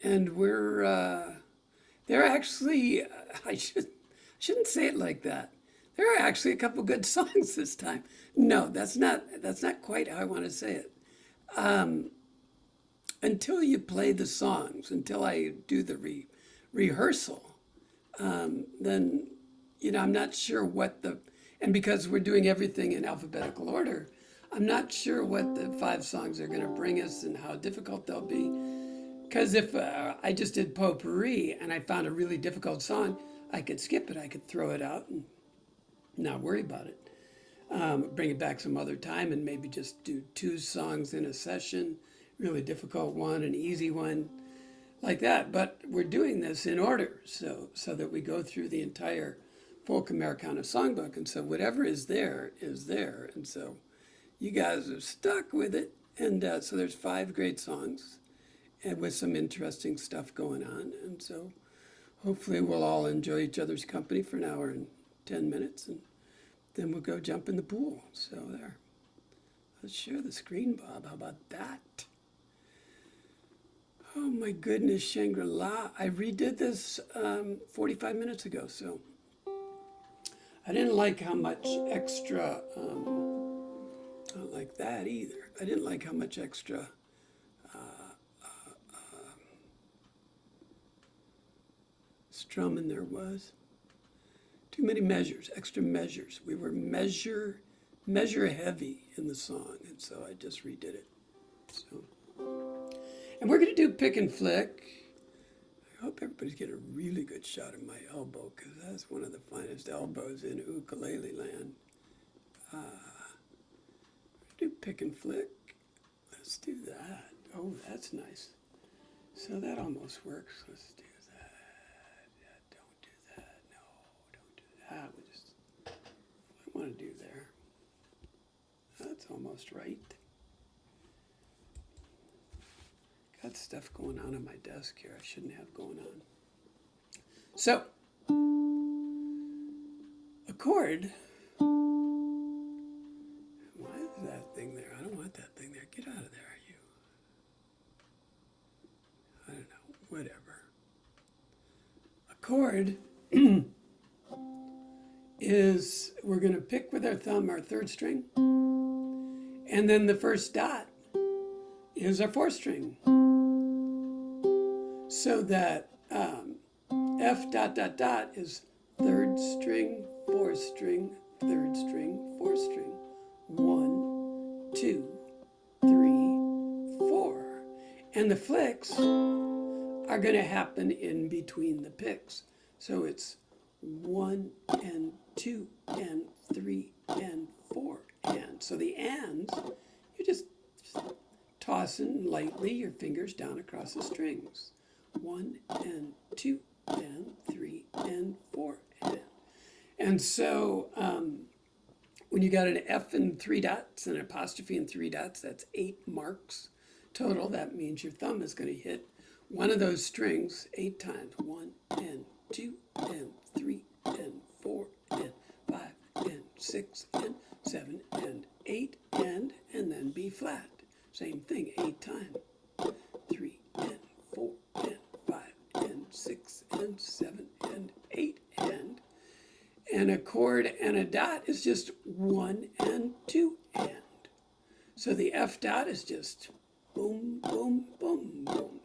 and they're actually, shouldn't say it like that. There are actually a couple good songs this time. No, that's not quite how I want to say it. Until you play the songs, until I do the rehearsal, then I'm not sure what and because we're doing everything in alphabetical order, I'm not sure what the five songs are going to bring us and how difficult they'll be. Because if I just did potpourri and I found a really difficult song, I could skip it, I could throw it out and not worry about it. Bring it back some other time and maybe just do two songs in a session, really difficult one, an easy one, like that. But we're doing this in order, so that we go through the entire folk Americana songbook, and so whatever is there is there, and so you guys are stuck with it, and so there's five great songs, and with some interesting stuff going on, and so hopefully we'll all enjoy each other's company for an hour and 10 minutes, and then we'll go jump in the pool. So there. Let's share the screen, Bob. How about that? Oh my goodness, Shangri-La. I redid this 45 minutes ago, so I didn't like how much extra, I don't like that either. I didn't like how much extra strumming there was. Too many measures, extra measures. We were measure heavy in the song, and so I just redid it. So, and we're going to do pick and flick. I hope everybody's getting a really good shot of my elbow, because that's one of the finest elbows in ukulele land. Do pick and flick. Let's do that. Oh, that's nice. So that almost works. Let's do that. Yeah, don't do that. No, don't do that. We just, what I want to do there. That's almost right. Got stuff going on my desk here I shouldn't have going on. So, a chord. Why is that thing there? I don't want that thing there. Get out of there, you. I don't know. Whatever. A chord is, we're going to pick with our thumb our third string, and then the first dot is our fourth string. So that F dot dot dot is third string, fourth string, third string, fourth string. 1, 2, 3, 4. And the flicks are going to happen in between the picks. So it's 1 and 2 and 3 and 4 and. So the ands, you're just tossing lightly your fingers down across the strings. 1 and 2 and 3 and 4 and. And so when you got an F and 3 dots, and an apostrophe and 3 dots, that's 8 marks total. That means your thumb is going to hit one of those strings 8 times. 1 and 2 and 3 and 4 and 5 and 6 and 7 and 8 and then B flat. Same thing, 8 times. 3 and 4 and 5 and 6 and 7 and 8 and a chord and a dot is just 1 and 2 and. So the F dot is just boom, boom, boom, boom.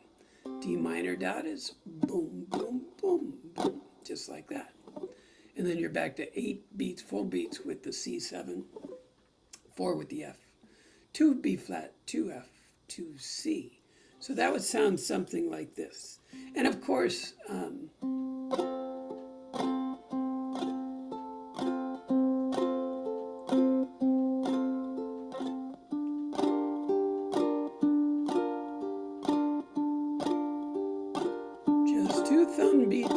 D minor dot is boom, boom, boom, boom, just like that. And then you're back to 8 beats, full beats with the C7, 4 with the F, 2 B flat, 2 F, 2 C. So that would sound something like this. And of course, just 2 thumb beats,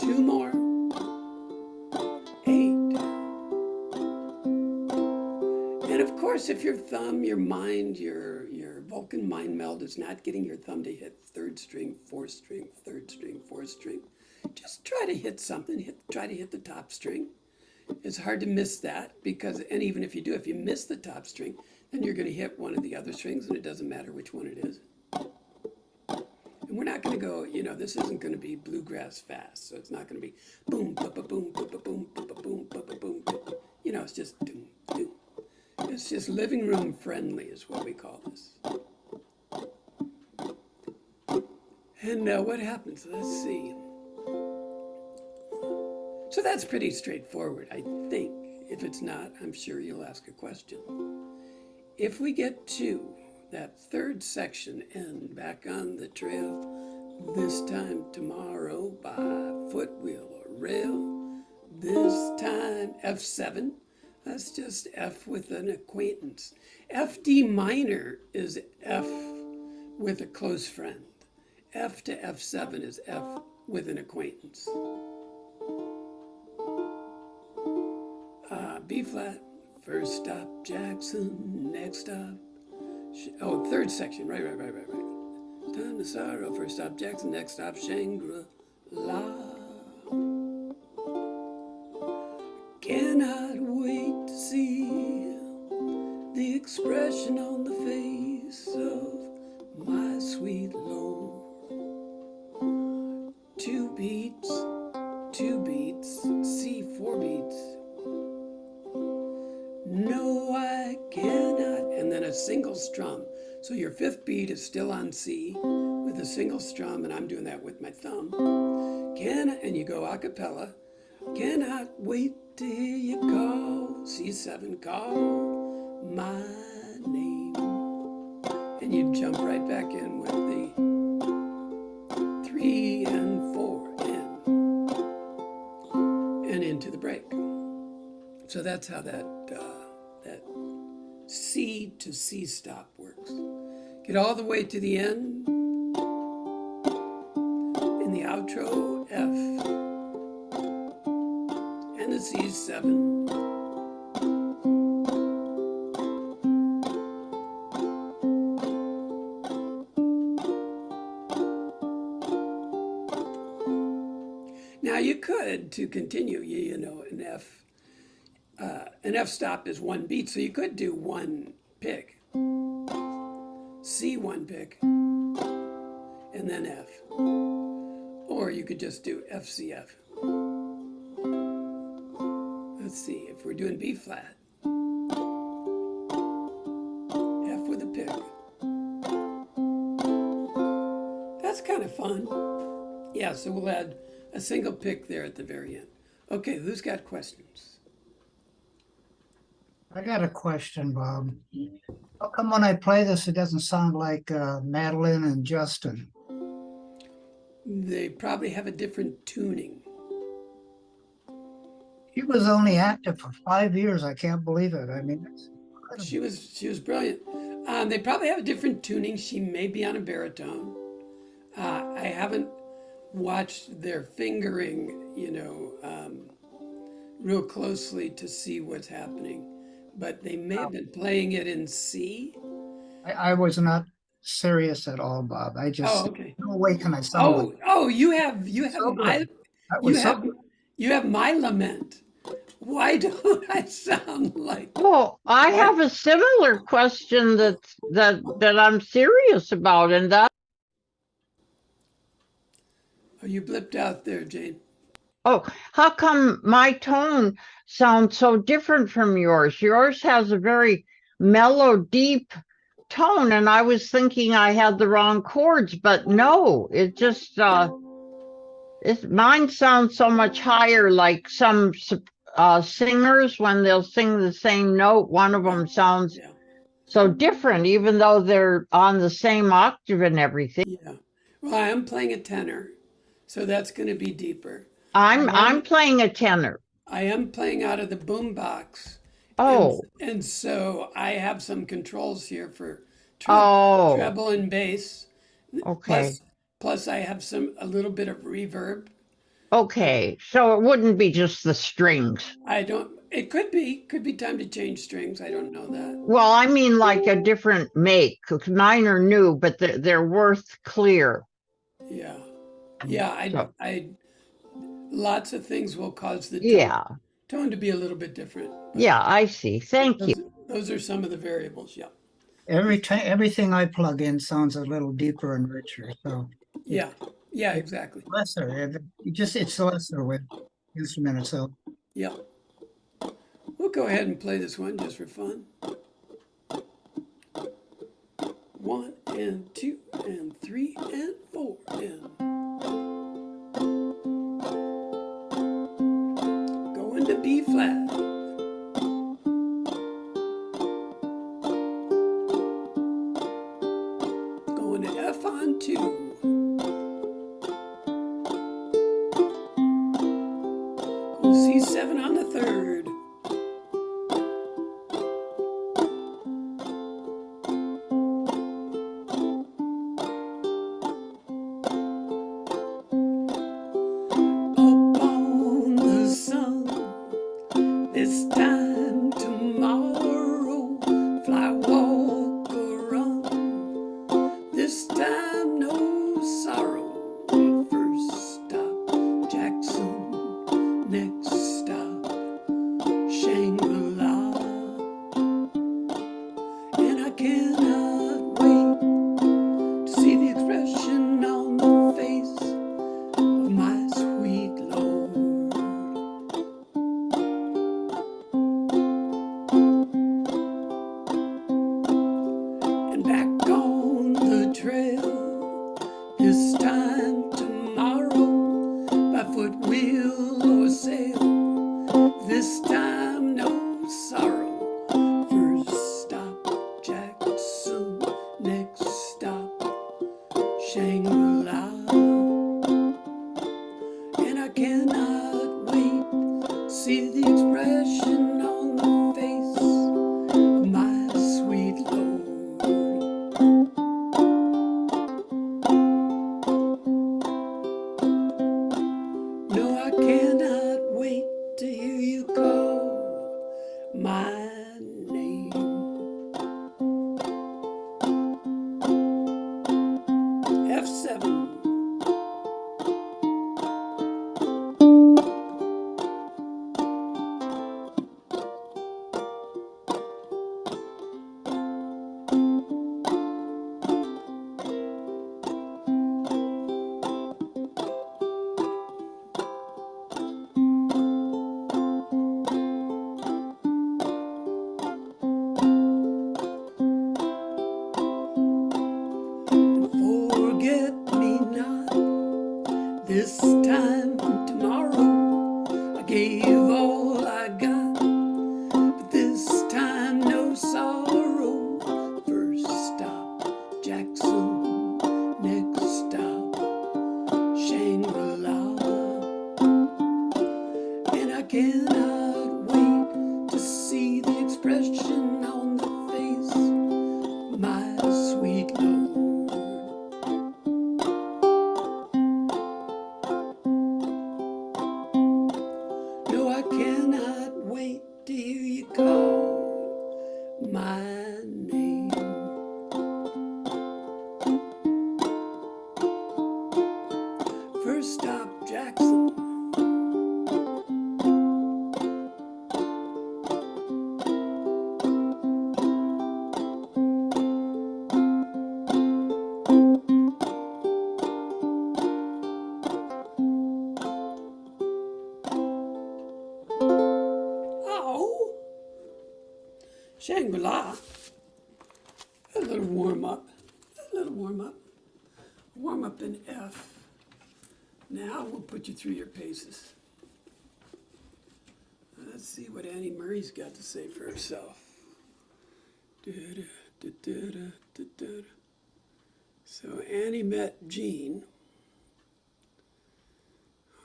2 more, 8. And of course, if your thumb, your mind, your Vulcan mind meld is not getting your thumb to hit third string, fourth string, third string, fourth string, just try to hit something. Try to hit the top string. It's hard to miss that because, and even if you do, if you miss the top string, then you're going to hit one of the other strings, and it doesn't matter which one it is. And we're not going to go, this isn't going to be bluegrass fast. So it's not going to be boom, ba ba boom, ba ba boom, ba ba boom, ba ba boom. It's just doom, doom. It's just living room friendly is what we call this. And what happens? Let's see. So that's pretty straightforward, I think. If it's not, I'm sure you'll ask a question. If we get to that third section and back on the trail, this time tomorrow by foot, wheel, or rail, this time F7, that's just F with an acquaintance. F D minor is F with a close friend. F to F7 is F with an acquaintance. B flat, first stop Jackson, next stop. Third section, right. Time to sorrow, first stop Jackson, next stop Shangri-La. Cannot wait to see the expression on the face of my sweet Lord. Two beats, C, 4 beats. No, I cannot. And then a single strum. So your fifth beat is still on C with a single strum, and I'm doing that with my thumb. And you go a cappella. Cannot wait to hear you call, C7, call my name. And you jump right back in with the 3 and 4 and into the break. So that's how that C to C stop works. Get all the way to the end. In the outro, F. And the C7. Now you could, to continue, an F stop is 1 beat, so you could do 1 pick. C 1 pick, and then F. Or you could just do F, C, F. Let's see, if we're doing B flat, F with a pick. That's kind of fun. Yeah, so we'll add a single pick there at the very end. Okay, who's got questions? I got a question, Bob. How come when I play this, it doesn't sound like Madeline and Justin? They probably have a different tuning. She was only active for 5 years. I can't believe it. I mean, she was brilliant. They probably have a different tuning. She may be on a baritone. I haven't watched their fingering, real closely to see what's happening. But they may have been playing it in C. I was not serious at all, Bob. I just okay. No way can I sound like you have so my you have my lament. Why don't I sound like? Oh, I have a similar question that I'm serious about, and that. Oh, you blipped out there, Jane. Oh, how come my tone sounds so different from yours? Yours has a very mellow, deep tone, and I was thinking I had the wrong chords, but no, it just mine sounds so much higher, like some singers when they'll sing the same note, one of them sounds so different, even though they're on the same octave and everything. Yeah. Well, I am playing a tenor, so that's going to be deeper. I'm playing a tenor. I am playing out of the boombox. Oh. And so I have some controls here for treble and bass. Okay. Plus I have a little bit of reverb. Okay. So it wouldn't be just the strings. It could be time to change strings. I don't know that. Well, I mean like a different make. Mine are new, but they're worth clear. Yeah. Yeah, lots of things will cause the tone to be a little bit different. Yeah, I see. Thank you. Those are some of the variables, yeah. Everything I plug in sounds a little deeper and richer. So Yeah. Yeah, exactly. lesser. It's lesser with instrument itself. Yeah. We'll go ahead and play this one just for fun. 1 and 2 and 3 and 4 and going to B flat. Going to F on 2. C7 on the 3rd. Up on the sun, this time tomorrow, fly, walk, or run. This time no sorrow. First stop, Jackson. Next stop, Shangri-La. And I cannot wait to see the expression on the face of my sweet Lord. And back on the trail, this time tomorrow, by foot, wheel, or sail. This time no sorrow. First stop, Jackson. Next stop, Shangri-La. And I cannot wait to see the expression on the face of my sweet Lord. No, I cannot wait to hear you call my name. F7. Forget me not this time tomorrow. I gave all I got, but this time no sorrow. First stop, Jackson. Next stop, Shangri-La. And I cannot wait to see the expression on the face of my sweet Lord. No, I cannot wait to hear you call my name. First stop, Jackson. Oh, Shangri-La. A little warm up. A little warm up. Warm up in F. Now we'll put you through your paces. Let's see what Annie Murray's got to say for herself. So Annie met Jean.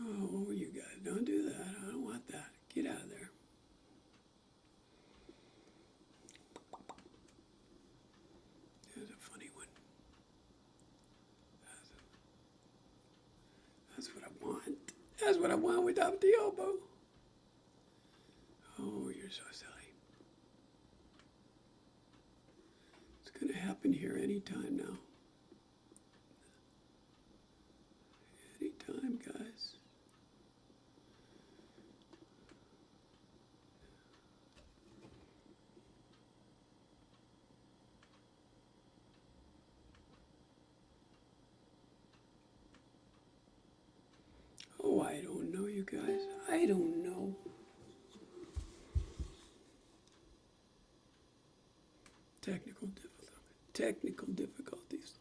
Oh, you guys, don't do that. I don't want that. Get out of there. There's a funny one. That's what I want. That's what I want without the elbow. Oh, you're so silly. It's going to happen here anytime now. Anytime, guys. you guys. I don't know. Technical difficulties. Technical difficulties.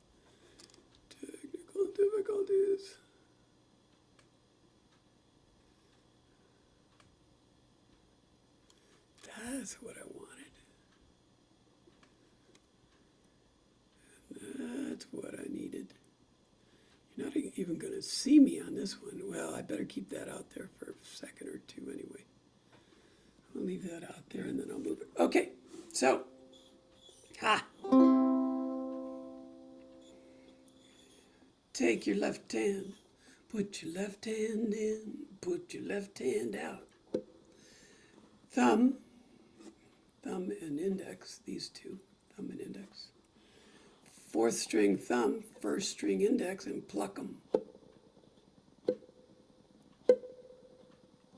Technical difficulties. That's what I wanted. That's what I needed. You're not even going to see me on this one. Well, I better keep that out there for a second or two anyway. I'll leave that out there and then I'll move it. Okay, so, take your left hand, put your left hand in, put your left hand out. Thumb and index, these two, thumb and index. Fourth string thumb, first string index, and pluck them.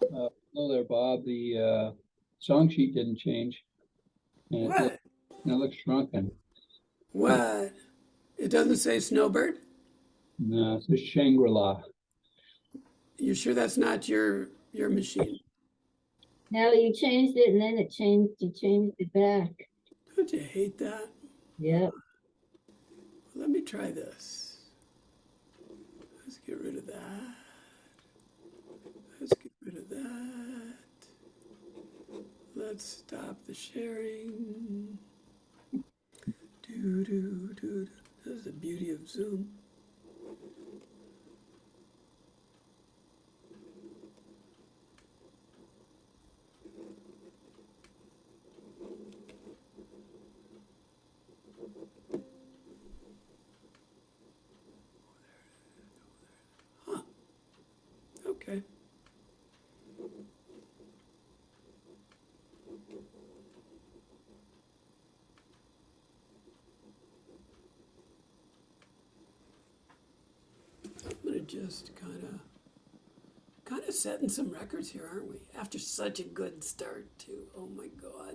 Hello there, Bob. The song sheet didn't change. And What? It looks shrunken. What? It doesn't say Snowbird? No, it says Shangri-La. You sure that's not your machine? No, you changed it and then you changed it back. Don't you hate that? Yep. Let me try this. Let's get rid of that. Let's get rid of that. Let's stop the sharing. Do. This is the beauty of Zoom. Okay. I'm gonna just kind of setting some records here, aren't we? After such a good start, too. Oh my God.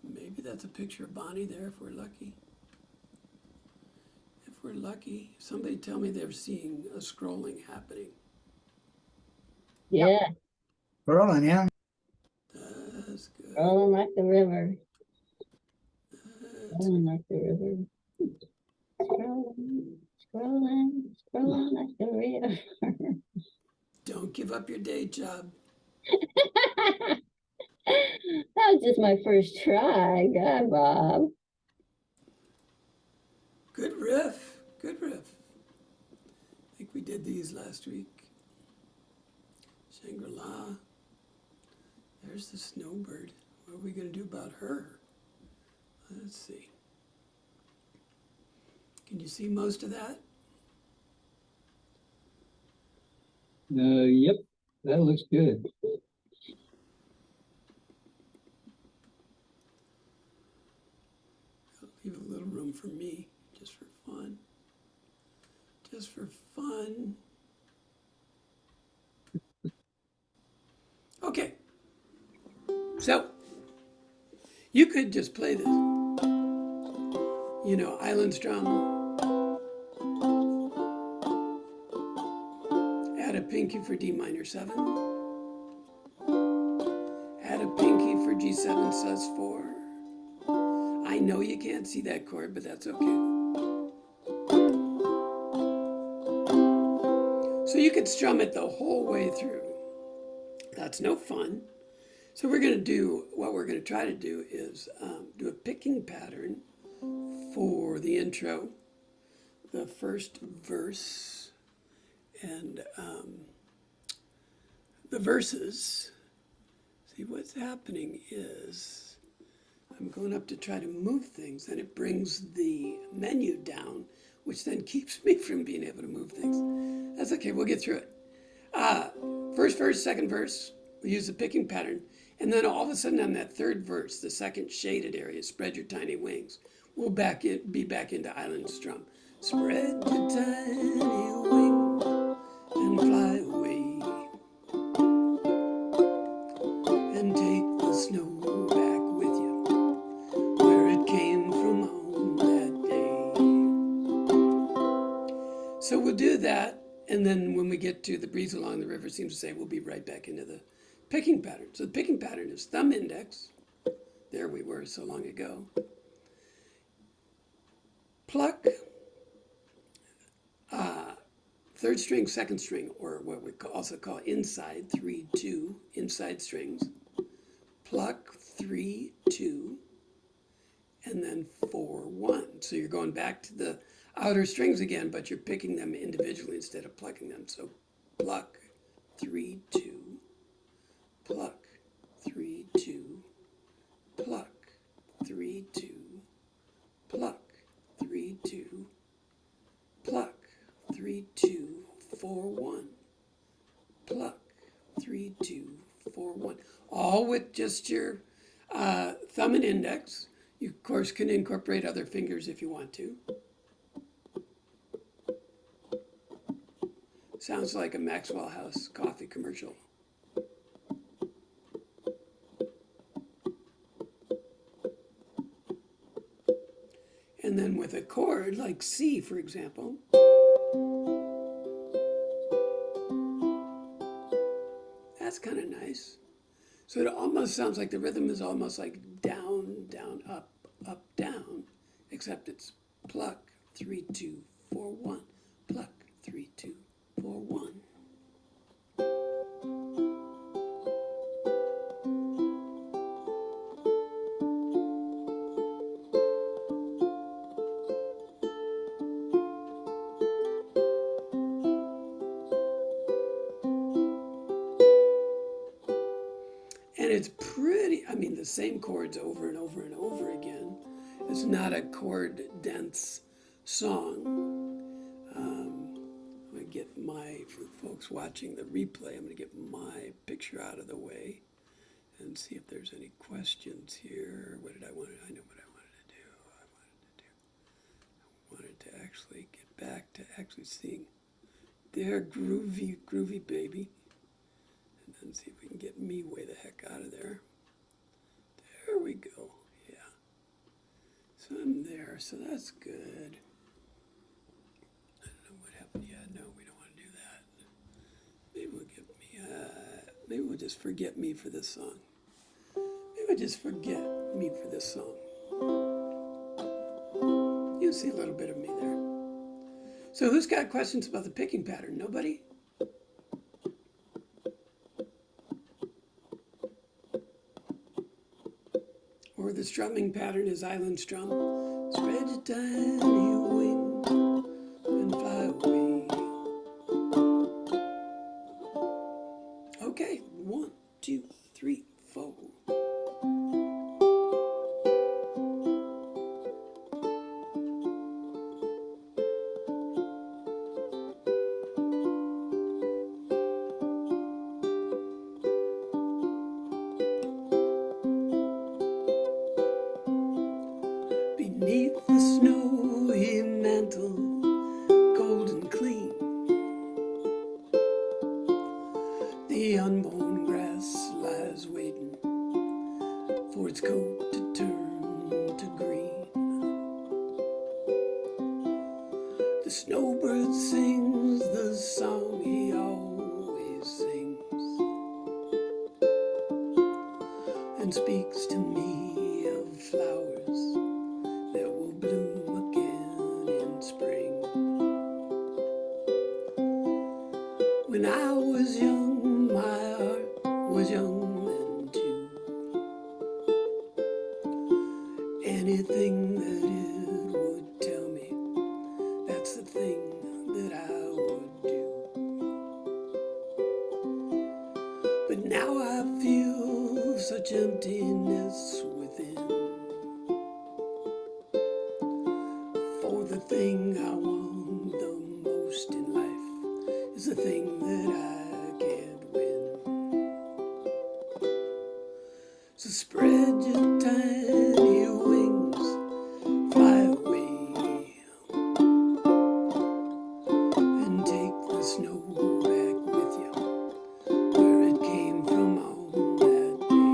Maybe that's a picture of Bonnie there if we're lucky. If we're lucky, somebody tell me they're seeing a scrolling happening. Yeah. Rolling, yeah. That's good. Rolling like the river. That's Rolling like the river. Scrolling like the river. Don't give up your day job. That was just my first try. God, Bob. Good riff. Good riff. I think we did these last week. Shangri-La. There's the snowbird. What are we going to do about her? Let's see. Can you see most of that? Yep, that looks good. Leave a little room for me, just for fun. Just for fun. Okay. So, you could just play this. You know, island strum. Add a pinky for D minor 7. Add a pinky for G7 sus4. I know you can't see that chord, but that's okay. So you could strum it the whole way through. That's no fun. So what we're going to try to do is do a picking pattern for the intro, the first verse, and the verses. See, what's happening is I'm going up to try to move things, and it brings the menu down, which then keeps me from being able to move things. That's okay, we'll get through it. First verse, second verse, we use the picking pattern, and then all of a sudden on that third verse, the second shaded area, spread your tiny wings, we'll be back into island strum. Spread your tiny wings and fly away, and take the snow back with you where it came And then when we get to the breeze along the river seems to say, we'll be right back into the picking pattern. So the picking pattern is thumb index. There we were so long ago. Pluck, third string, second string, or what we also call inside, 3-2, inside strings. Pluck, 3-2, and then 4-1. So you're going back to the outer strings again, but you're picking them individually instead of plucking them. So pluck, 3-2, pluck, 3-2, pluck, 3-2, pluck, 3-2, pluck, 3-2, 4-1, pluck, 3-2, 4-1. All with just your thumb and index. You, of course, can incorporate other fingers if you want to. Sounds like a Maxwell House coffee commercial. And then with a chord like C, for example, that's kind of nice. So it almost sounds like the rhythm is almost like down, down, up, down, except it's pluck, 3-2, 4-1, pluck, 3-2, 4-1. And it's pretty, I mean, the same chords over and over and over again. It's not a chord dense song. I'm going to get for folks watching the replay, I'm going to get my picture out of the way and see if there's any questions here. What did I want? I know what I wanted to do. I wanted to actually get back to actually seeing their groovy, groovy baby. And then see if we can get me way the heck out of there. There we go. Yeah. So I'm there. So that's good. I don't know what happened. Yeah, no, we don't want to do that. Maybe we'll get me. Maybe we'll just forget me for this song. Maybe we'll just forget me for this song. You'll see a little bit of me there. So who's got questions about the picking pattern? Nobody? Or the strumming pattern is island strum. Spread your tiny wings and fly away. Okay, 1, 2, 3, 4. Beneath the snowy mantle, golden clean, the unborn grass lies waiting for its coat to turn to green. The snowbird sings the song he always sings and speaks to me of flowers that will bloom again in spring. When I was young, my heart was young then too. Anything that it would tell me, that's the thing that I would do. But now I feel such emptiness within. For the thing I want the most in life is the thing that I can't win. So spread your tiny wings, fly away, and take the snow back with you where it came from on that day.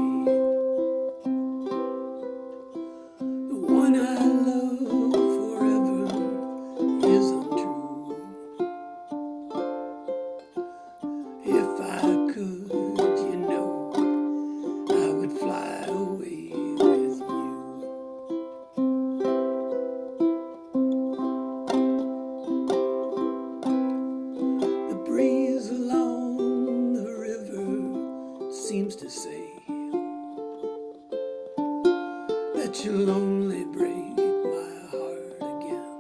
The one I love forever is untrue. seems to say that you'll only break my heart again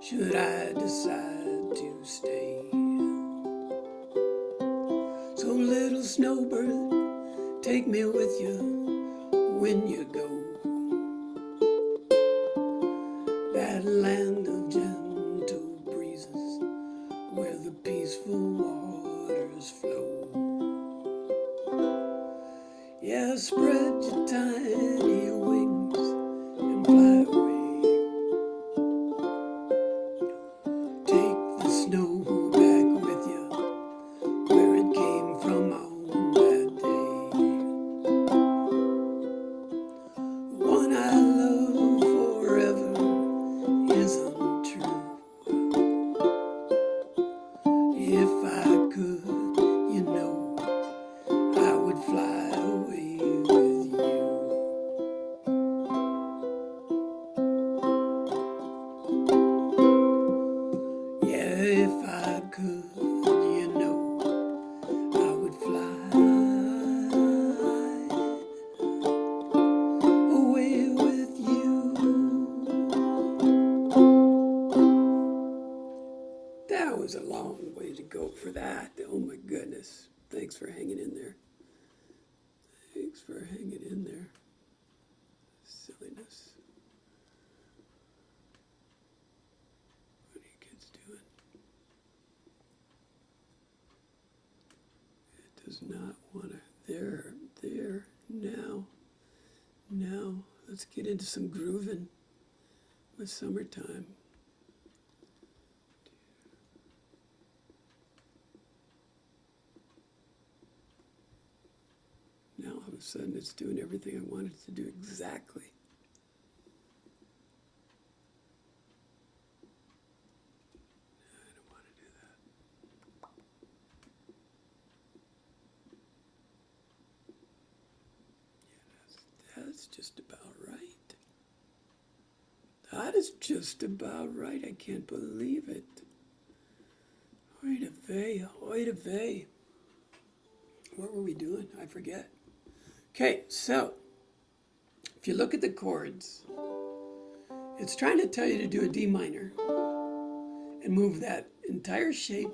should I decide to stay. So little snowbird, take me with you when you go. That land of gentle breezes where the peaceful waters flow. Yeah, spread your tiny wings and fly away. Take the snow back with you where it came from on that day. The one I love forever isn't true. If I could, you know, I would fly away with you. Yeah, if I could, you know, I would fly away with you. That was a long way to go for that. Oh my goodness. Thanks for hanging in there. Thanks for hanging in there. Silliness. What are you kids doing? It does not want to. There. Now. Let's get into some grooving with summertime. Now all of a sudden it's doing everything I wanted to do exactly. I don't want to do that. Yeah, that's just about right. That is just about right. I can't believe it. Oy vey. What were we doing? I forget. Okay, so if you look at the chords, it's trying to tell you to do a D minor and move that entire shape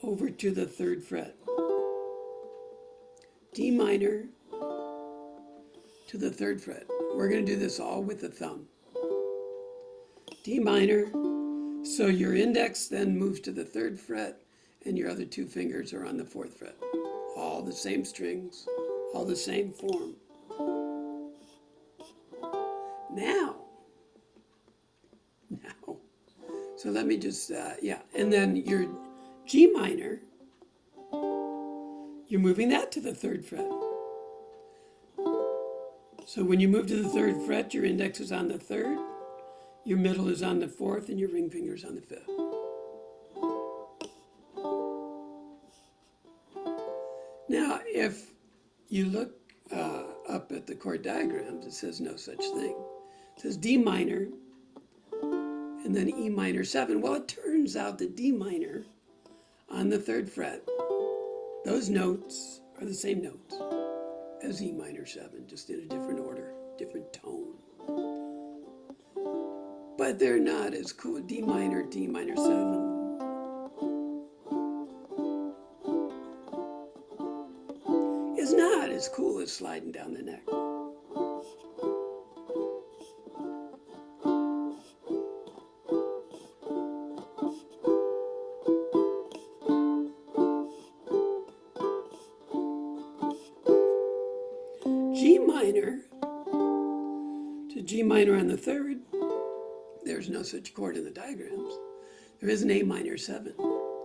over to the 3rd fret. D minor to the 3rd fret. We're going to do this all with the thumb. D minor, so your index then moves to the 3rd fret and your other 2 fingers are on the 4th fret. All the same strings, all the same form. Now, so let me just, and then your G minor, you're moving that to the 3rd fret. So when you move to the 3rd fret, your index is on the 3rd, your middle is on the 4th, and your ring finger is on the 5th. Now, if you look up at the chord diagrams, it says no such thing. It says D minor, and then E minor 7. Well, it turns out that D minor on the 3rd fret, those notes are the same notes as E minor 7, just in a different order, different tone. But they're not as cool. D minor 7. Is not as cool as sliding down the neck. G minor to G minor on the 3rd, there's no such chord in the diagrams. There is an A minor 7.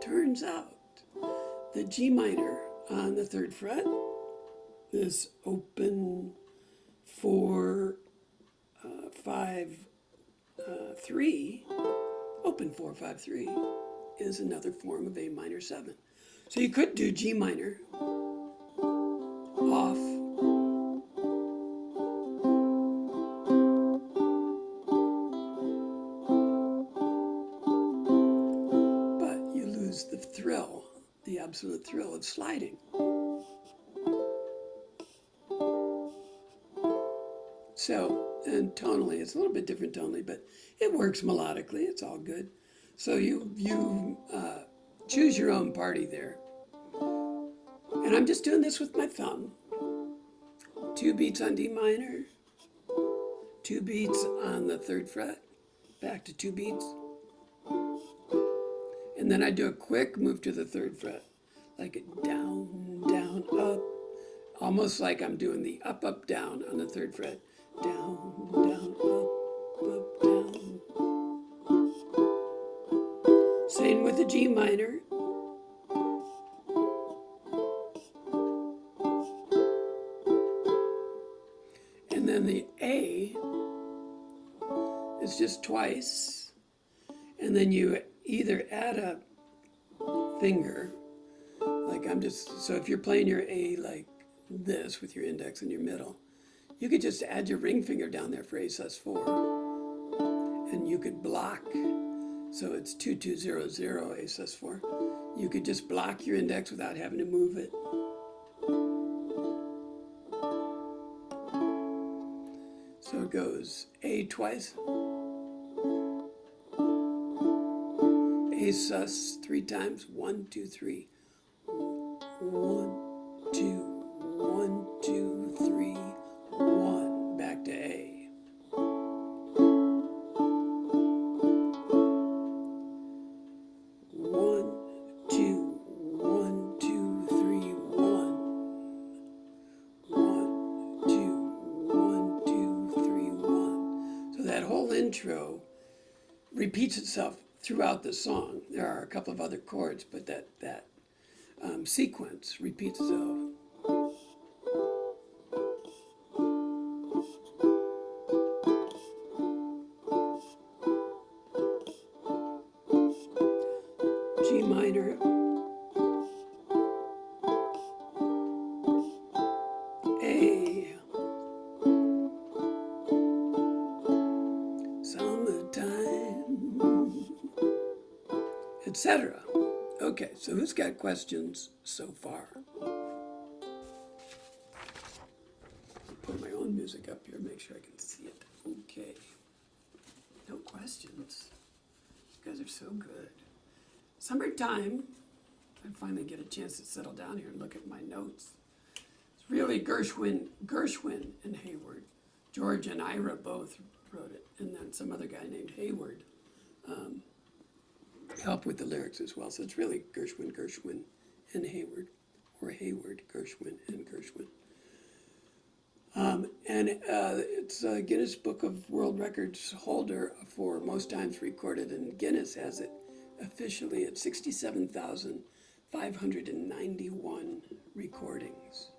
Turns out that G minor on the 3rd fret, this open 4, 5, 3, open 4, 5, 3 is another form of A minor 7. So you could do G minor off the thrill, the absolute thrill of sliding. So, and tonally, it's a little bit different tonally, but it works melodically. It's all good. So you choose your own party there. And I'm just doing this with my thumb. 2 beats on D minor, 2 beats on the 3rd fret, back to 2 beats. And then I do a quick move to the 3rd fret, like a down, down, up, almost like I'm doing the up, up, down on the 3rd fret. Down, down, up, down. Same with the G minor. And then the A is just twice. And then you either add a finger, like so if you're playing your A like this with your index and your middle, you could just add your ring finger down there for A sus4. And you could block, so it's 2200 A sus4. You could just block your index without having to move it. So it goes A twice, A sus 3 times, 1, 2, 3. 1, 2, 1, 2, 3, 1, back to A. One, two, 1, 2, 3, 1. 1, 2, 1, 2, 3, 1. So that whole intro repeats itself throughout the song. There are a couple of other chords, but that sequence repeats itself. G minor, A, summertime, etc. Okay, so who's got questions so far? Put my own music up here, make sure I can see it. Okay. No questions. You guys are so good. Summertime, I finally get a chance to settle down here and look at my notes. It's really Gershwin and Hayward. George and Ira both wrote it, and then some other guy named Hayward helped with the lyrics as well. So it's really Gershwin, and Hayward, or Hayward, Gershwin, and Gershwin. It's a Guinness Book of World Records holder for most times recorded, and Guinness has it officially at 67,591 recordings.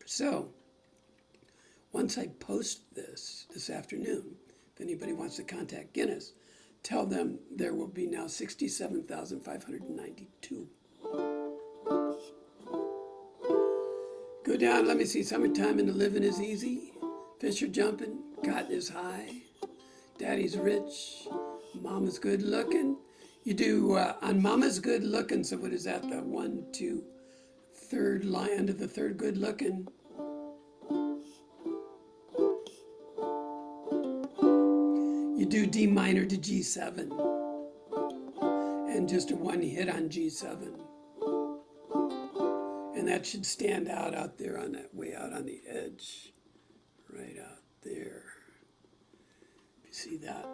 So, once I post this afternoon, if anybody wants to contact Guinness, tell them there will be now 67,592. Go down, let me see. Summertime and the living is easy. Fish are jumping, cotton is high. Daddy's rich, mama's good looking. You do on mama's good looking, so what is that? The 1, 2, 3rd line of the 3rd good looking. You do D minor to G7 and just a 1 hit on G7. And that should stand out there on that way out on the edge, right out there. You see that?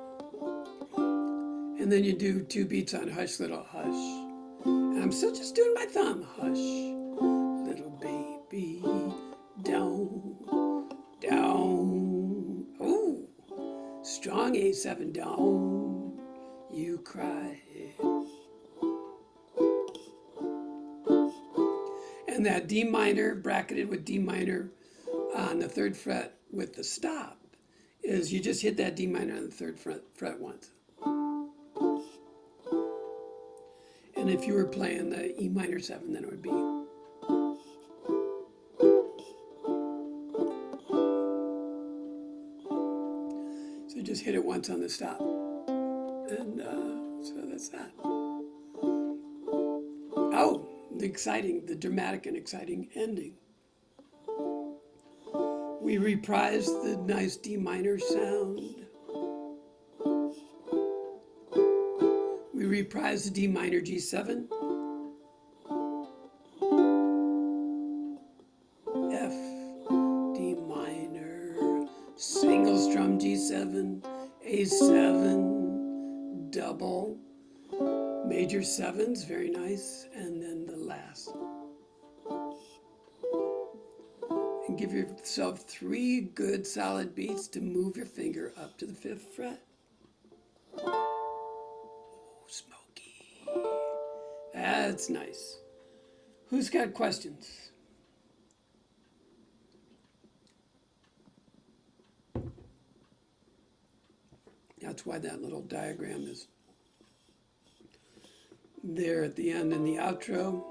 And then you do 2 beats on Hush Little Hush. And I'm still just doing my thumb. Hush, little baby, down, down. Oh, strong A7 down, you cry. And that D minor bracketed with D minor on the 3rd fret with the stop is you just hit that D minor on the 3rd fret once. And if you were playing the E minor 7, then it would be. So just hit it once on the stop. And so that's that. Oh, the dramatic and exciting ending. We reprise the nice D minor sound. We reprise the D minor G7, F, D minor, single strum G7, A7, double, major sevens, very nice, and then the last. And give yourself 3 good solid beats to move your finger up to the 5th fret. Oh, smoky. That's nice. Who's got questions? That's why that little diagram is there at the end in the outro,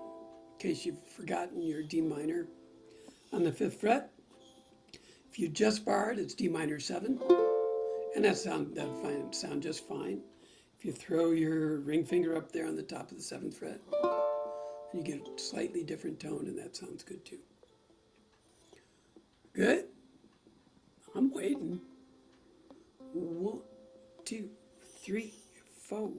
in case you've forgotten your D minor on the 5th fret. If you just barred, it's D minor 7, and that'll sound just fine. If you throw your ring finger up there on the top of the 7th fret, you get a slightly different tone, and that sounds good too. Good? I'm waiting. 1, 2, 3, 4.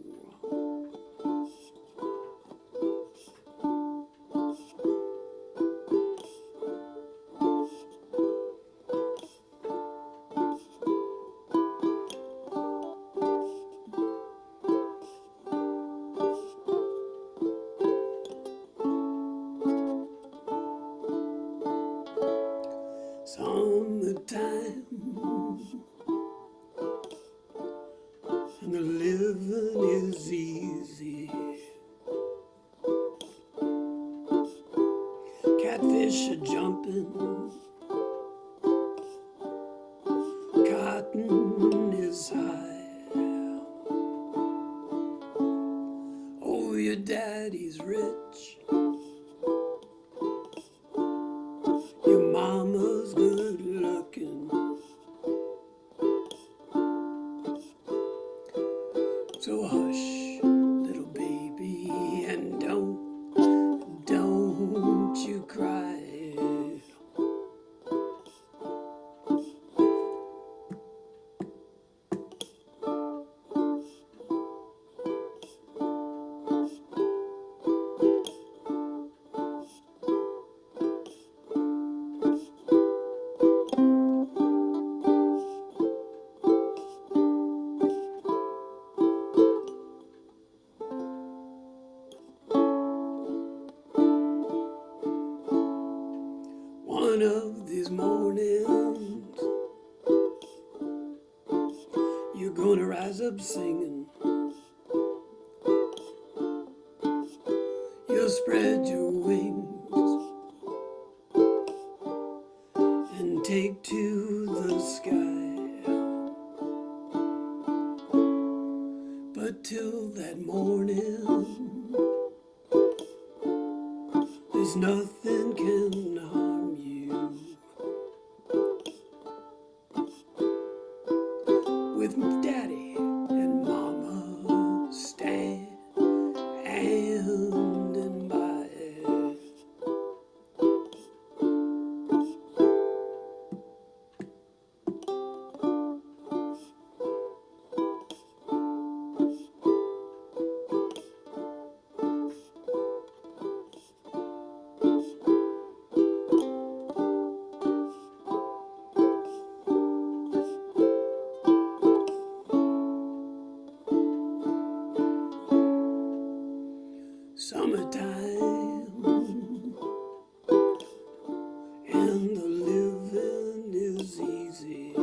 Summertime, and the living is easy. Catfish are jumping, cotton is high. Oh, your daddy's rich, your mama's good looking. So hush, little baby, and don't you cry. One of these mornings, you're gonna rise up singing. You'll spread your wings and take to the sky. But till that morning, there's nothing can harm you. With daddy and mama stand and by. Summertime, and the living is easy.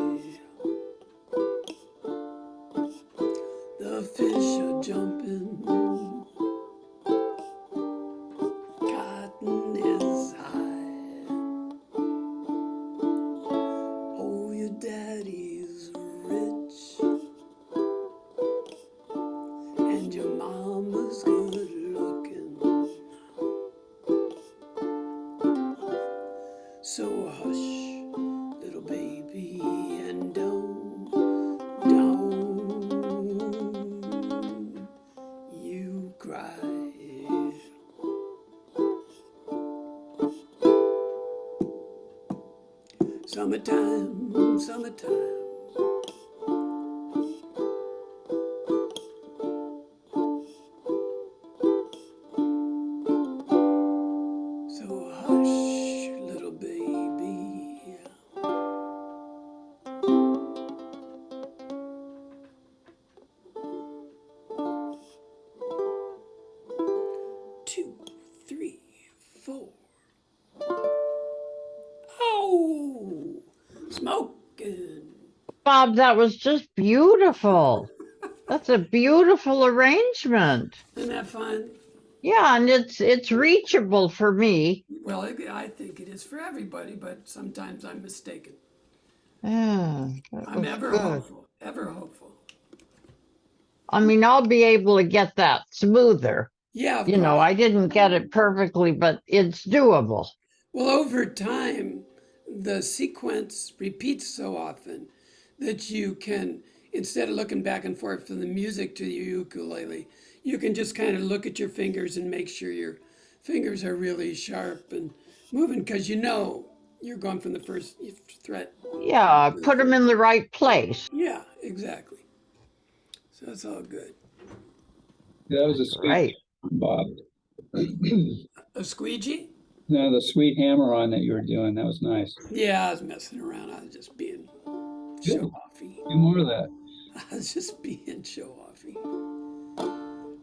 The fish are jumping, cotton is high. Oh, your daddy's rich, and your mama's good looking. So hush, little baby, and don't you cry. Summertime, summertime. So hush, little baby. 2, 3, 4. Oh, smoking. Bob, that was just beautiful. That's a beautiful arrangement. Isn't that fun? Yeah, and it's reachable for me. Well, I think it is for everybody, but sometimes I'm mistaken. Yeah, that I'm was ever good. hopeful, ever hopeful. I mean, I'll be able to get that smoother. Yeah, of You know, course. I didn't get it perfectly, but it's doable. Well, over time, the sequence repeats so often that you can, instead of looking back and forth from the music to your ukulele, you can just kind of look at your fingers and make sure your fingers are really sharp and moving because you know you're going from the first fret Yeah, to the put them third in the fret. right place. Yeah, exactly. So it's all good. That was a sweet, Right. Bob. A squeegee? No, the sweet hammer on that you were doing, that was nice. Yeah, I was messing around. I was just being show offy. Do more of that. I was just being show offy.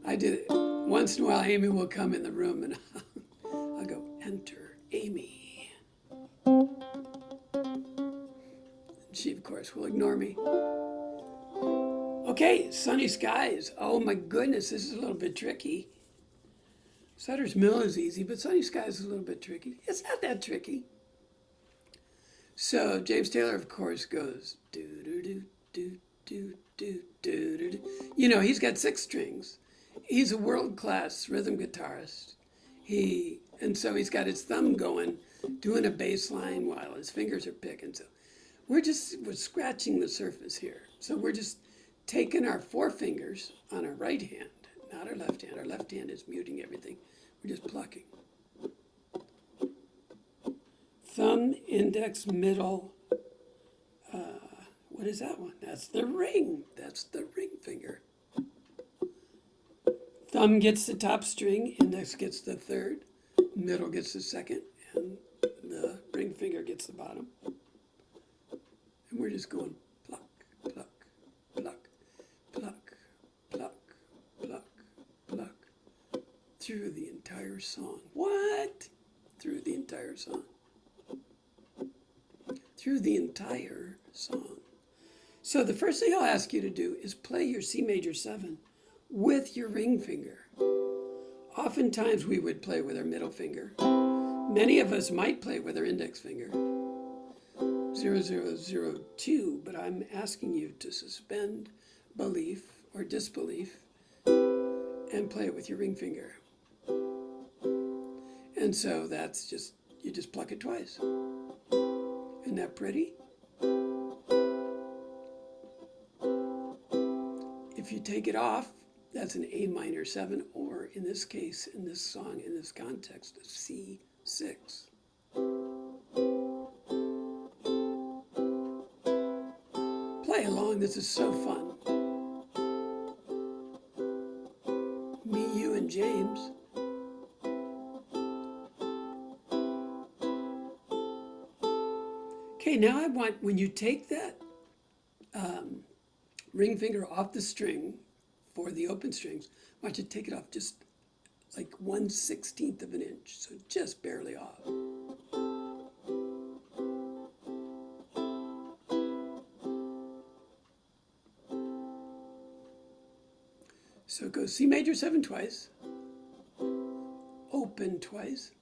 I did it. Once in a while, Amy will come in the room and I'll go, enter Amy. And she, of course, will ignore me. Okay, sunny skies. Oh my goodness, this is a little bit tricky. Sutter's Mill is easy, but sunny skies is a little bit tricky. It's not that tricky. So James Taylor, of course, goes do do do do do do do do. You know, he's got 6 strings. He's a world-class rhythm guitarist. And so he's got his thumb going, doing a bass line while his fingers are picking. So we're scratching the surface here. So we're just taking our 4 fingers on our right hand, not our left hand. Our left hand is muting everything. We're just plucking. Thumb, index, middle. What is that one? That's the ring. That's the ring finger. Thumb gets the top string, index gets the third, middle gets the second, and the ring finger gets the bottom. And we're just going pluck, pluck, pluck, pluck, pluck, pluck, pluck through the entire song. What? Through the entire song. Through the entire song. So the first thing I'll ask you to do is play your C major 7 with your ring finger. Oftentimes we would play with our middle finger. Many of us might play with our index finger. 0002, but I'm asking you to suspend belief or disbelief and play it with your ring finger. And so that's just, you just pluck it twice. Isn't that pretty? If you take it off, that's an A minor 7, or in this case, in this song, in this context, a C6. Play along, this is so fun. Me, you, and James. Okay, now I want, when you take that ring finger off the string for the open strings, I want you to take it off just like 1/16 of an inch, so just barely off. So it goes C major 7 twice, open twice,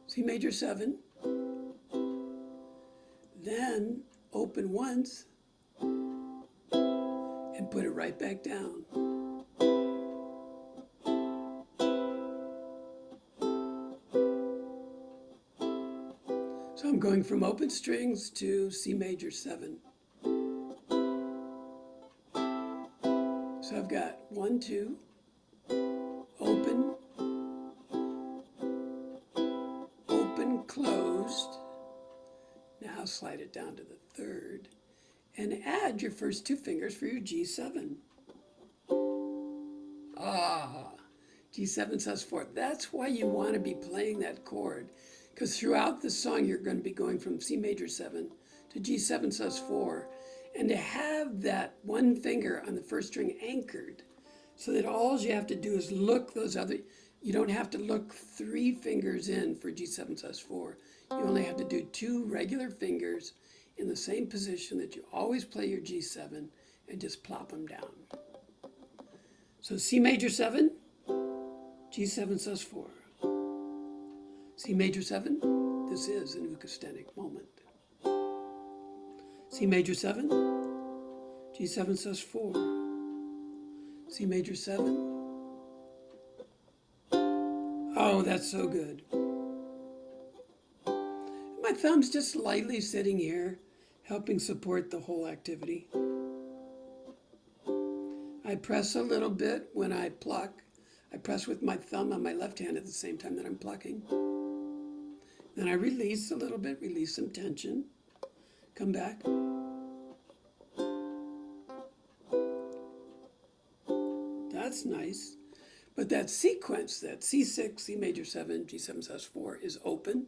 C major 7, then open once, and put it right back down. So I'm going from open strings to C major 7. So I've got 1, 2, open, open, closed, Now slide it down to the third and add your first two fingers for your G7. Ah, G7 sus4. That's why you want to be playing that chord, because throughout the song you're going to be going from C major 7 to G7 sus4, and to have that one finger on the first string anchored, so that all you have to do is look those other, you don't have to look three fingers in for G7 sus4. You only have to do two regular fingers in the same position that you always play your G7 and just plop them down. So C major 7, G7 sus4. C major 7, this is an acoustic moment. C major 7, G7 sus4. C major 7. Oh, that's so good. My thumb's just lightly sitting here, helping support the whole activity. I press a little bit when I pluck. I press with my thumb on my left hand at the same time that I'm plucking. Then I release a little bit, release some tension. Come back. That's nice. But that sequence, that C6, C major 7, G7 sus4 is open,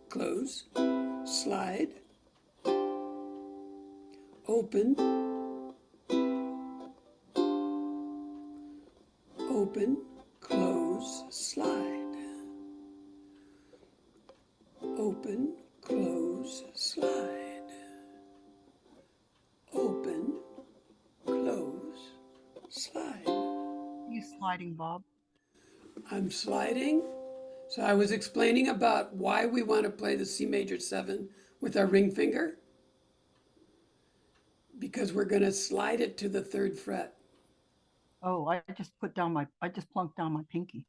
close, slide, open, open, close, slide, open, close, slide, open, close, slide. You sliding, Bob? I'm sliding. So I was explaining about why we want to play the C major 7 with our ring finger, because we're going to slide it to the third fret. Oh, I just plunked down my pinky.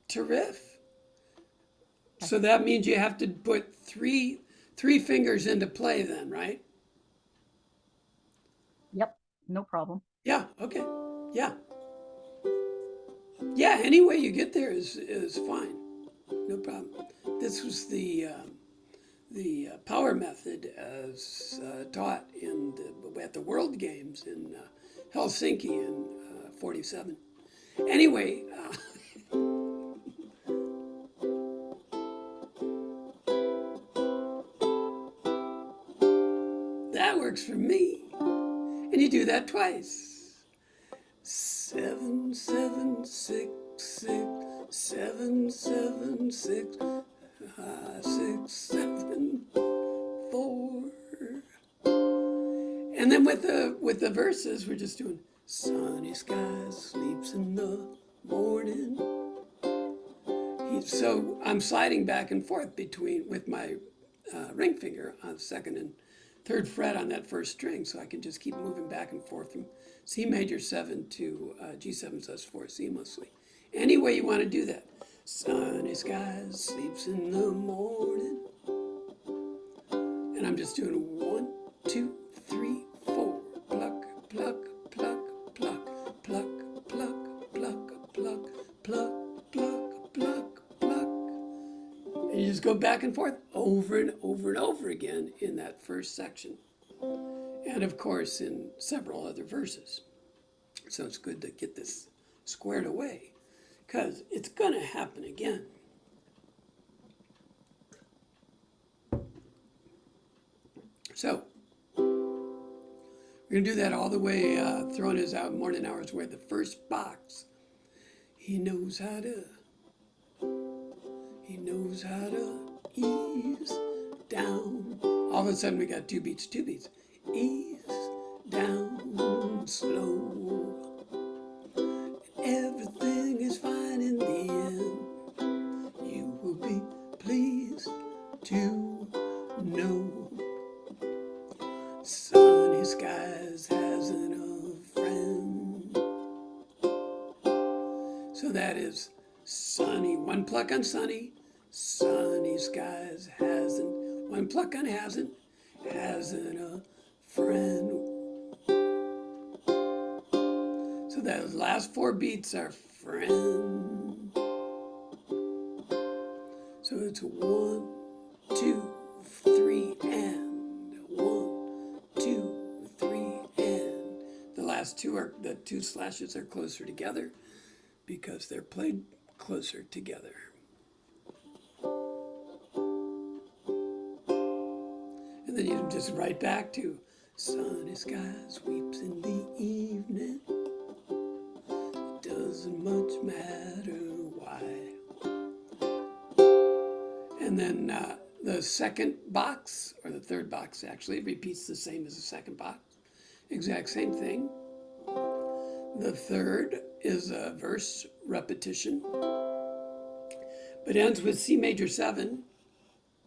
To riff. So that means you have to put three fingers into play then, right? Yep, no problem. Yeah, okay. Yeah. Yeah, any way you get there is fine. No problem. This was the power method as taught at the World Games in Helsinki in 47. Anyway, that works for me. And you do that twice. 7 7 6 6 7 7 6 6 7 4. And then with the verses, we're just doing sunny skies, sleeps in the morning. So I'm sliding back and forth with my ring finger on the second and third fret on that first string, so I can just keep moving back and forth from C major 7 to G7 sus4 seamlessly. Any way you want to do that. Sunny skies, sleeps in the morning. And I'm just doing 1, 2, 3, 4. Pluck, pluck, pluck, pluck, pluck, pluck, pluck, pluck, pluck, pluck, pluck, pluck. And you just go back and forth over and over and over again in that first section. And of course in several other verses. So it's good to get this squared away, because it's going to happen again. So we're going to do that all the way, throwing his out morning hours where the first box, he knows how to ease down. All of a sudden we got two beats. Ease down slow. Everything is fine in the end. You will be pleased to know. Sunny skies hasn't a friend. So that is sunny, one pluck on sunny. Sunny skies hasn't, one pluck on hasn't a friend. So those last four beats are friend. So it's 1, 2, 3, and 1, 2, 3, and the last the two slashes are closer together because they're played closer together. And then you just write back to sunny sky sweeps in the evening. It doesn't much matter why. And then the second box, or the third box actually, repeats the same as the second box. Exact same thing. The third is a verse repetition, but ends with C major 7,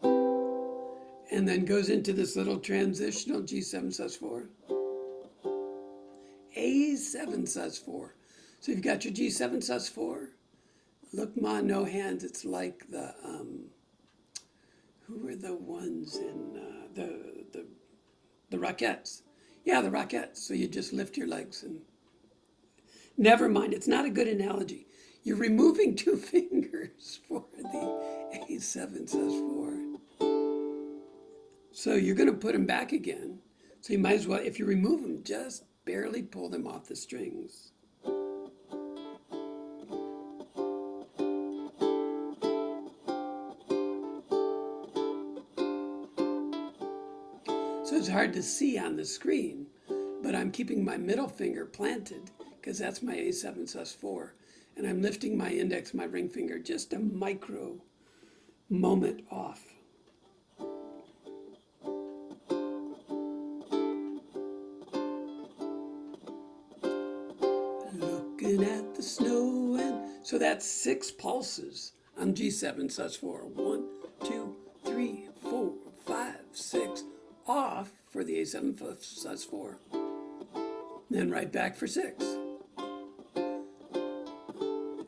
and then goes into this little transitional G7 sus4, A7 sus4. So you've got your G7 sus4. Look, ma, no hands. It's like the who were the ones in the Rockettes? Yeah, the Rockettes. So you just lift your legs and never mind. It's not a good analogy. You're removing 2 fingers for the A7 sus4. So you're going to put them back again. So you might as well, if you remove them, just barely pull them off the strings. So it's hard to see on the screen, but I'm keeping my middle finger planted because that's my A7 sus4. And I'm lifting my index, my ring finger, just a micro moment off. Looking at the snow, and so that's 6 pulses on G7 sus4. 1, 2, 3, 4, 5, 6 off for the A7 sus4. Then right back for 6.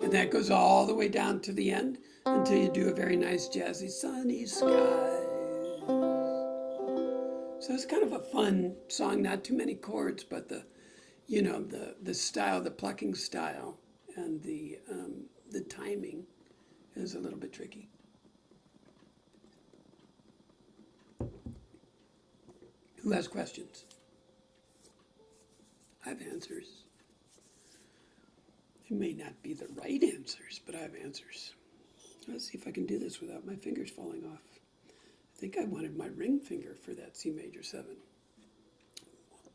And that goes all the way down to the end until you do a very nice jazzy sunny skies. So it's kind of a fun song, not too many chords, but the style, the plucking style, and the timing is a little bit tricky. Who has questions? I have answers. They may not be the right answers, but I have answers. Let's see if I can do this without my fingers falling off. I think I wanted my ring finger for that C major 7.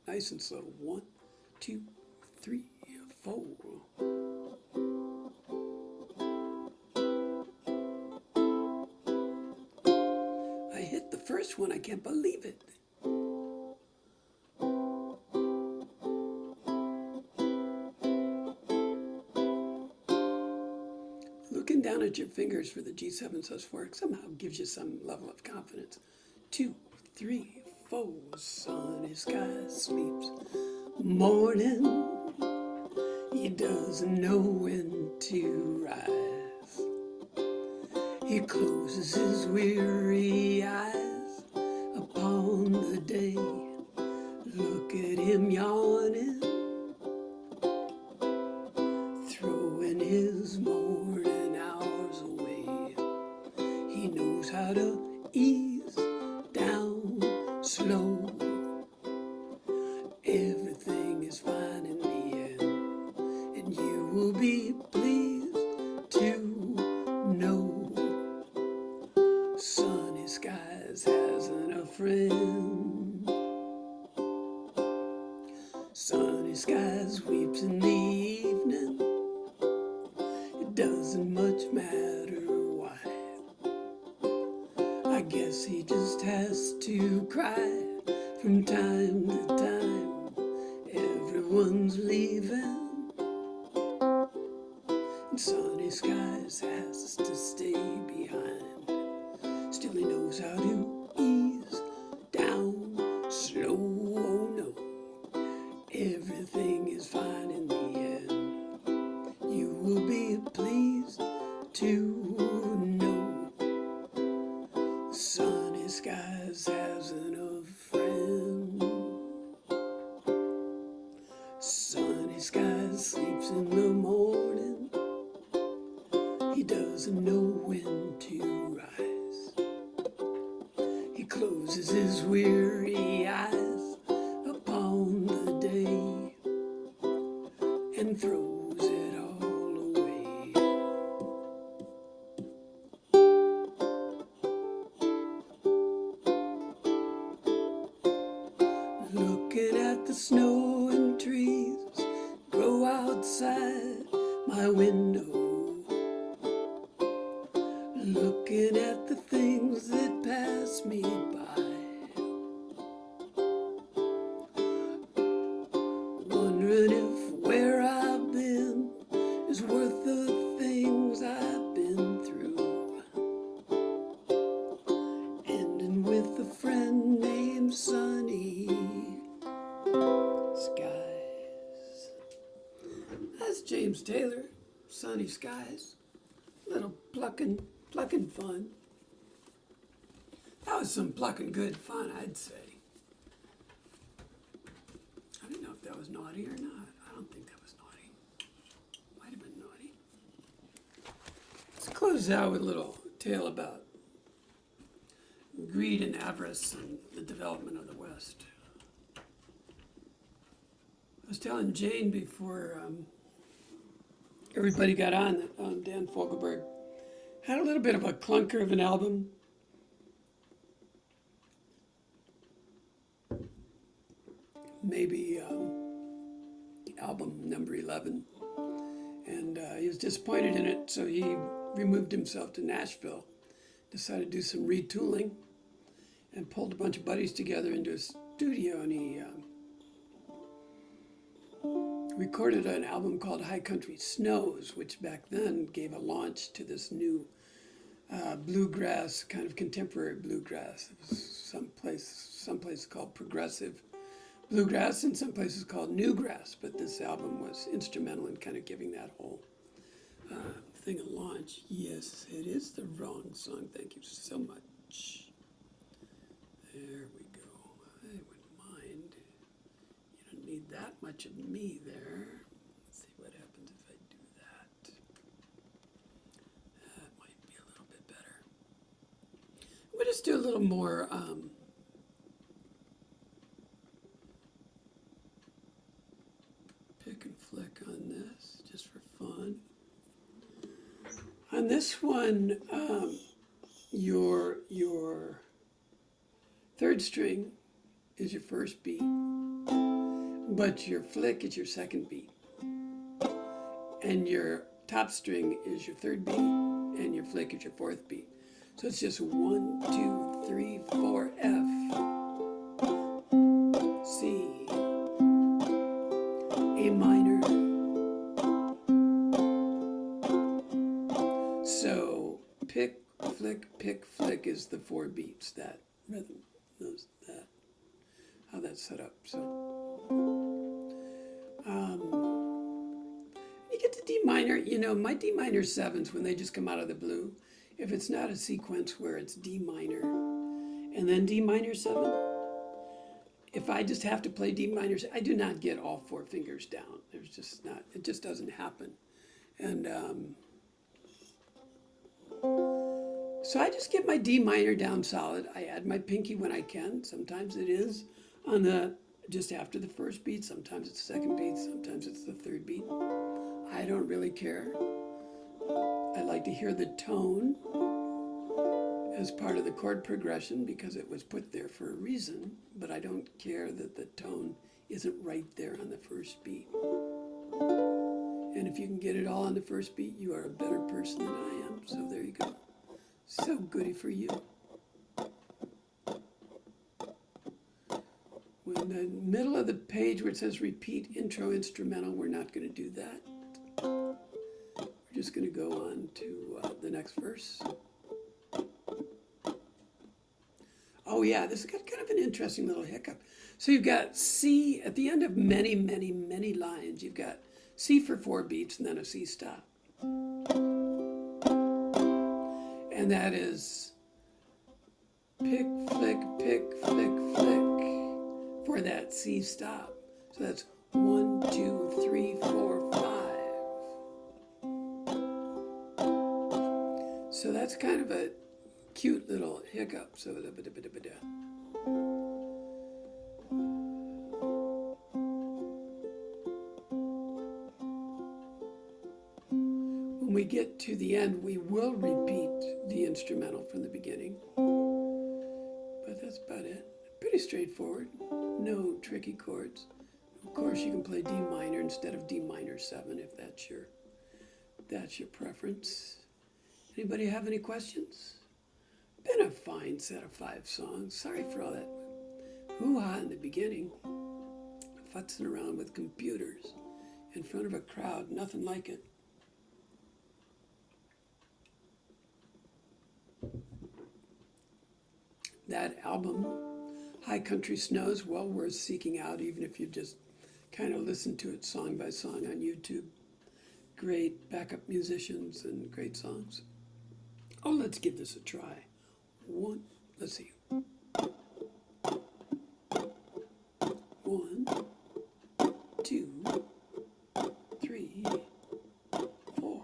Nice and slow. 1, 2, 3, 4. I hit the first one. I can't believe it. Looking down at your fingers for the G7 sus4 somehow gives you some level of confidence. 2, 3, 4. Sunny sky sleeps. Morning. He doesn't know when to rise. He closes his weary eyes upon the day. Look at him yawning, throwing his morning hours away. He knows how to ease down slow. Everything is fine in the end, and you will be pleased to know sunny skies hasn't a friend. Sunny skies weeps in the evening. It doesn't much matter why. I guess he just has to cry from time to time. Everyone's leaving, and sunny skies has to stay behind. Still he knows how to ease down slow. Oh no, everything is fine in the end. You will be pleased to know sunny skies hasn't a friend. Sunny skies sleeps in the morning. He doesn't know when to rise. closes his weary eyes upon the day and throws it all away. Looking at the snow and trees grow outside my window, looking at the things that pass me by, wondering if where I've been is worth the things I've been through, ending with a friend named Sunny Skies. That's James Taylor, Sunny Skies. Little plucking fun. That was some plucking good fun, I'd say. I don't know if that was naughty or not. I don't think that was naughty. Might have been naughty. Let's close out with a little tale about greed and avarice and the development of the West. I was telling Jane before everybody got on that Dan Fogelberg had a little bit of a clunker of an album. Maybe album number 11. And he was disappointed in it, so he removed himself to Nashville, decided to do some retooling, and pulled a bunch of buddies together into a studio, and he recorded an album called High Country Snows, which back then gave a launch to this new bluegrass, kind of contemporary bluegrass. It was some places called progressive bluegrass and some places called newgrass, but this album was instrumental in kind of giving that whole thing a launch. Yes, it is the wrong song. Thank you so much. There we go. I wouldn't mind. You don't need that much of me there. Let's see what happens if I do that. That might be a little bit better. We'll just do a little more pick and flick on this, just for fun. On this one, your third string is your first beat, but your flick is your second beat. And your top string is your third beat, and your flick is your fourth beat. So it's just 1, 2, 3, 4, F, C, A minor. So pick, flick is the 4 beats, that rhythm, that, how that's set up. So you get to D minor, you know, my D minor 7s, when they just come out of the blue, if it's not a sequence where it's D minor and then D minor 7, if I just have to play D minor, I do not get all 4 fingers down. There's just not, it just doesn't happen. And so I just get my D minor down solid. I add my pinky when I can. Sometimes it is on the, just after the first beat. Sometimes it's the second beat. Sometimes it's the third beat. I don't really care. I like to hear the tone as part of the chord progression because it was put there for a reason, but I don't care that the tone isn't right there on the first beat. And if you can get it all on the first beat, you are a better person than I am. So there you go. So goody for you. In the middle of the page where it says repeat intro instrumental, we're not going to do that. We're just going to go on to the next verse. Oh yeah, this has got kind of an interesting little hiccup. So you've got C at the end of many, many, many lines. You've got C for 4 beats and then a C stop. And that is pick, flick, for that C stop. So that's 1, 2, 3, 4, 5. So that's kind of a cute little hiccup. So when we get to the end, we will repeat the instrumental from the beginning. But that's about it. Pretty straightforward. No tricky chords. Of course, you can play D minor instead of D minor 7 if that's your preference. Anybody have any questions? Been a fine set of 5 songs. Sorry for all that hoo-ha in the beginning. Futzing around with computers in front of a crowd. Nothing like it. That album, High Country Snows, well worth seeking out, even if you just kind of listen to it song by song on YouTube. Great backup musicians and great songs. Oh, let's give this a try. Let's see. 1, 2, 3, 4.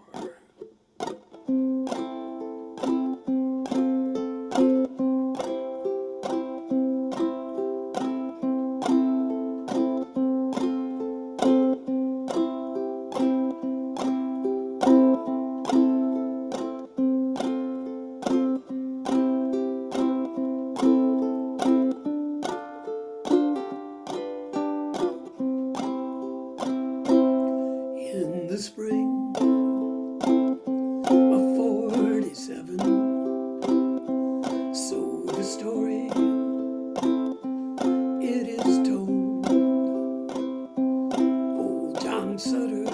In the spring of 47, so the story it is told. Old John Sutter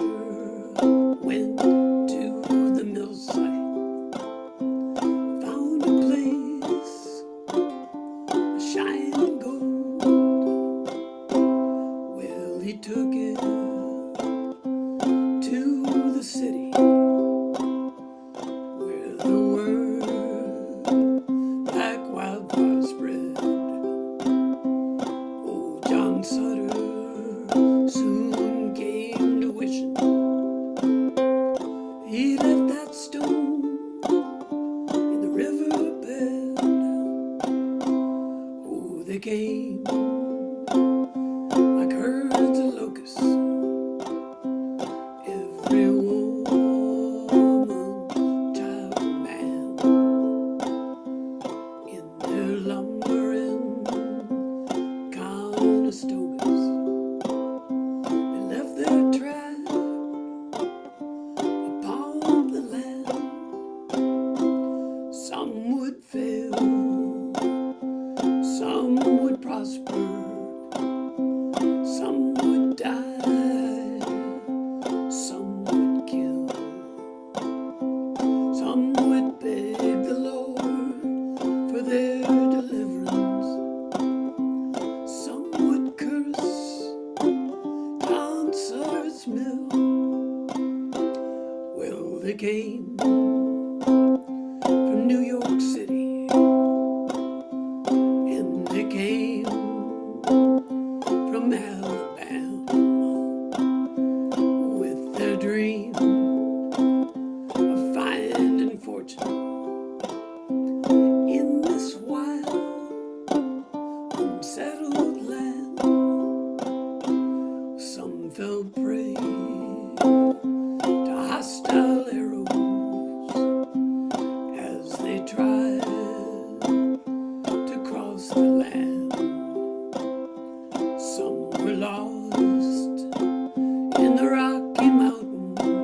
went to the millsite, found a place, a shining gold. Well, he took it to the city where the word like wildfire spread. Old John Sutter soon came to wishing he left that stone in the riverbed. Oh, they came like herds of locusts. Every woman, child, and man in their lumbering Conestogas, they left their track upon the land. Some would fail, some would prosper, some would die, some would kill, some would beg the Lord for their deliverance, some would curse John Sutter's mill. Well, they came from New York City, and they came from Alabama with their dream of finding fortune in this wild, unsettled land. Some fell prey to hostile arrows as they tried to cross the land. Some were lost in the Rocky Mountains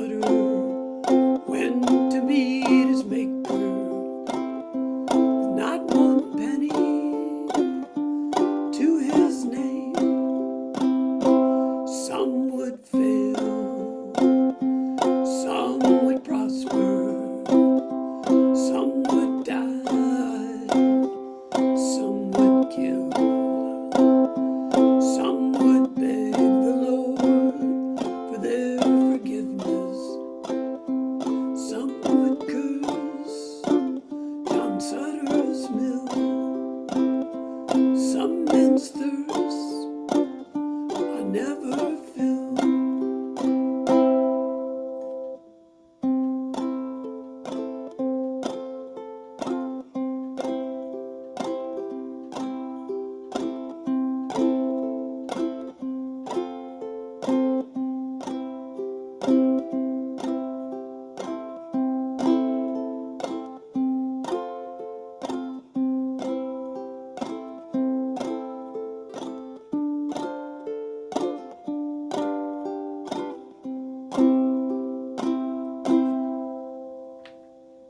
Sutter went to meet his maker with not one penny to his name. Some would fail, some would prosper, some would die, some would kill, some would beg the Lord for their forgiveness, some would curse John Sutter's mill. Some men's thirst I never fill.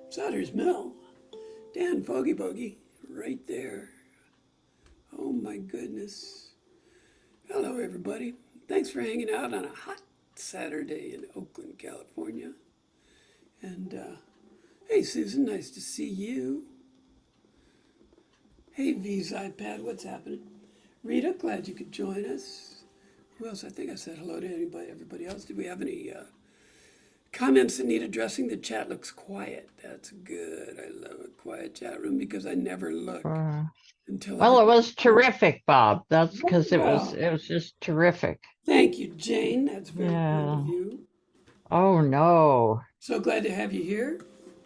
Sutter's Mill. Dan Fogey Bogey, right there. Oh my goodness. Hello, everybody. Thanks for hanging out on a hot Saturday in Oakland, California. And hey, Susan, nice to see you. Hey, V's iPad, what's happening? Rita, glad you could join us. Who else? I think I said hello to everybody else. Do we have any comments that need addressing? The chat looks quiet. That's good. I love a quiet chat room because I never look until. Well, it was terrific, Bob. That's because Wow. it was just terrific. Thank you, Jane. That's very kind of Yeah. you. Oh no. So glad to have you here.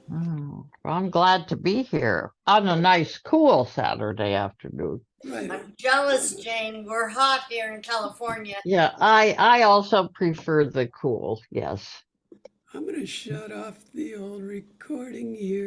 Well, I'm glad to be here on a nice, cool Saturday afternoon. Right. I'm jealous, Jane. We're hot here in California. Yeah, I also prefer the cool. Yes. I'm going to shut off the old recording here.